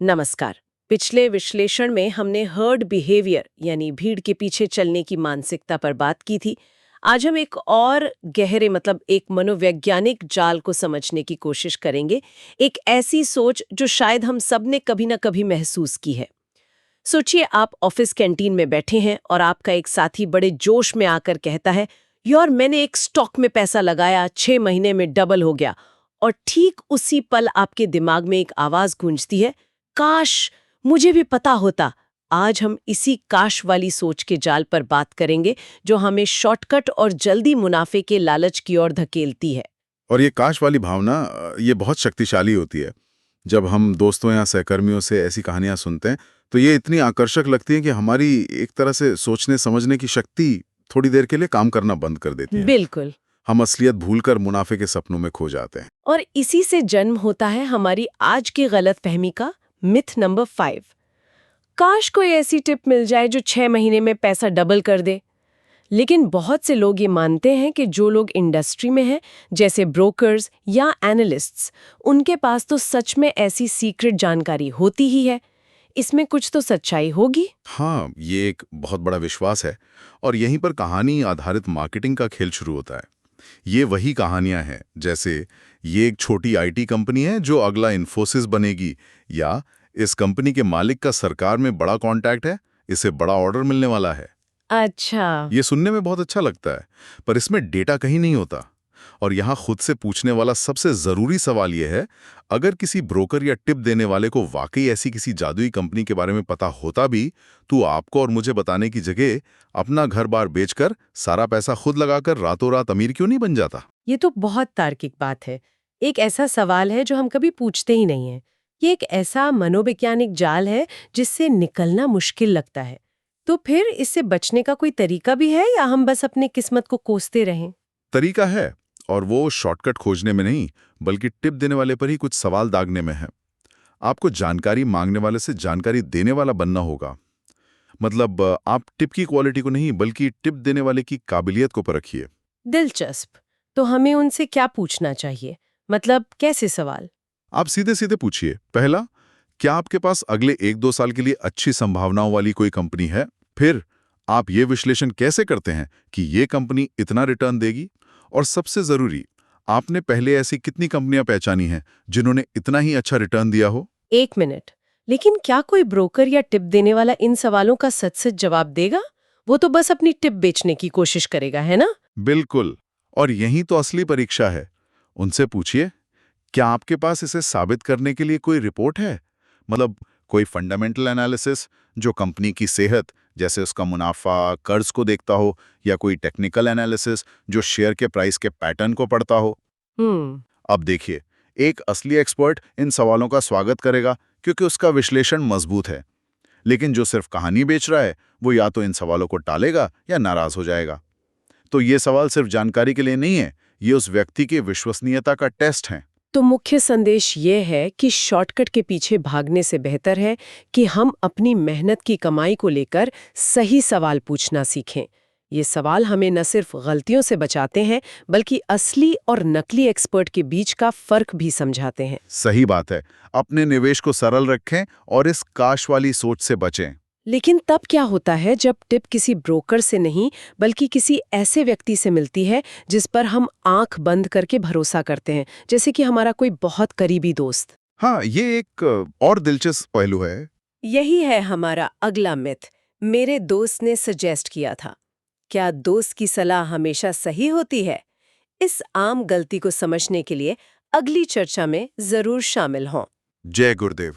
नमस्कार। पिछले विश्लेषण में हमने हर्ड बिहेवियर यानी भीड़ के पीछे चलने की मानसिकता पर बात की थी। आज हम एक और गहरे एक मनोवैज्ञानिक जाल को समझने की कोशिश करेंगे। एक ऐसी सोच जो शायद हम सब ने कभी ना कभी महसूस की है। सोचिए आप ऑफिस कैंटीन में बैठे हैं और आपका एक साथी बड़े जोश में आकर कहता है, यार मैंने एक स्टॉक में पैसा लगाया, 6 महीने में डबल हो गया। और ठीक उसी पल आपके दिमाग में एक आवाज गूंजती है, काश मुझे भी पता होता। आज हम इसी काश वाली सोच के जाल पर बात करेंगे जो हमें शॉर्टकट और जल्दी मुनाफे के लालच की ओर धकेलती है। और ये काश वाली भावना ये बहुत शक्तिशाली होती है। जब हम दोस्तों या सहकर्मियों से ऐसी कहानियां सुनते हैं तो ये इतनी आकर्षक लगती है कि हमारी एक तरह से सोचने समझने की शक्ति थोड़ी देर के लिए काम करना बंद कर देती है। बिल्कुल। हम असलियत भूलकर मुनाफे के सपनों में खो जाते हैं। और इसी से जन्म होता है हमारी आज की गलतफहमी का मिथ नंबर 5। काश कोई ऐसी टिप मिल जाए जो 6 महीने में पैसा डबल कर दे। लेकिन बहुत से लोग ये मानते हैं कि जो लोग इंडस्ट्री में हैं, जैसे ब्रोकर्स या एनालिस्ट्स, उनके पास तो सच में ऐसी सीक्रेट जानकारी होती ही है। इसमें कुछ तो सच्चाई होगी। हाँ, ये एक बहुत बड़ा विश्वास है और यहीं पर कहानी आधारित मार्केटिंग का खेल शुरू होता है। ये वही कहानियां हैं, जैसे ये एक छोटी आईटी कंपनी है जो अगला इन्फोसिस बनेगी, या इस कंपनी के मालिक का सरकार में बड़ा कॉन्टैक्ट है, इसे बड़ा ऑर्डर मिलने वाला है। अच्छा। ये सुनने में बहुत अच्छा लगता है, पर इसमें डेटा कहीं नहीं होता। और यहाँ खुद से पूछने वाला सबसे जरूरी सवाल यह है, अगर किसी ब्रोकर या टिप देने वाले को वाकई ऐसी किसी जादुई कंपनी के बारे में पता होता भी, तो आपको और मुझे बताने की जगह अपना घर बार बेचकर सारा पैसा खुद लगाकर रातों रात अमीर क्यों नहीं बन जाता? ये तो बहुत तार्किक बात है। एक ऐसा सवाल है जो हम कभी पूछते ही नहीं है। ये एक ऐसा मनोवैज्ञानिक जाल है जिससे निकलना मुश्किल लगता है। तो फिर इससे बचने का कोई तरीका भी है या हम बस अपनी किस्मत को कोसते रहें? तरीका है, और वो शॉर्टकट खोजने में नहीं, बल्कि टिप देने वाले पर ही कुछ सवाल दागने में है। आपको जानकारी मांगने वाले से जानकारी देने वाला बनना होगा। मतलब आप टिप की क्वालिटी को नहीं, बल्कि टिप देने वाले की काबिलियत को परखिए। दिलचस्प। तो हमें उनसे क्या पूछना चाहिए? मतलब कैसे सवाल? आप सीधे सीधे पूछिए। पहला, क्या आपके पास अगले 1-2 साल के लिए अच्छी संभावनाओं वाली कोई कंपनी है? फिर आप ये विश्लेषण कैसे करते हैं कि ये कंपनी इतना रिटर्न देगी? और सबसे जरूरी, आपने पहले ऐसी कितनी कंपनियां पहचानी हैं जिन्होंने इतना ही अच्छा रिटर्न दिया हो? 1 मिनट। लेकिन क्या कोई ब्रोकर या टिप देने वाला इन सवालों का सच सच जवाब देगा? वो तो बस अपनी टिप बेचने की कोशिश करेगा, है ना? बिल्कुल। और यही तो असली परीक्षा है। उनसे पूछिए, क्या आपके पास इसे साबित करने के लिए कोई रिपोर्ट है? मतलब कोई फंडामेंटल एनालिसिस जो कंपनी की सेहत, जैसे उसका मुनाफा, कर्ज को देखता हो, या कोई टेक्निकल एनालिसिस जो शेयर के प्राइस के पैटर्न को पढ़ता हो। हम्म। अब देखिए, एक असली एक्सपर्ट इन सवालों का स्वागत करेगा क्योंकि उसका विश्लेषण मजबूत है। लेकिन जो सिर्फ कहानी बेच रहा है, वो या तो इन सवालों को टालेगा या नाराज हो जाएगा। तो ये सवाल सिर्फ जानकारी के लिए नहीं है, ये उस व्यक्ति की विश्वसनीयता का टेस्ट है। तो मुख्य संदेश ये है कि शॉर्टकट के पीछे भागने से बेहतर है कि हम अपनी मेहनत की कमाई को लेकर सही सवाल पूछना सीखें। ये सवाल हमें न सिर्फ गलतियों से बचाते हैं, बल्कि असली और नकली एक्सपर्ट के बीच का फर्क भी समझाते हैं। सही बात है। अपने निवेश को सरल रखें और इस काश वाली सोच से बचें। लेकिन तब क्या होता है जब टिप किसी ब्रोकर से नहीं, बल्कि किसी ऐसे व्यक्ति से मिलती है जिस पर हम आंख बंद करके भरोसा करते हैं, जैसे कि हमारा कोई बहुत करीबी दोस्त? हाँ, ये एक और दिलचस्प पहलू है। यही है हमारा अगला मिथ। मेरे दोस्त ने सजेस्ट किया था। क्या दोस्त की सलाह हमेशा सही होती है? इस आम गलती को समझने के लिए अगली चर्चा में जरूर शामिल हों। जय गुरुदेव।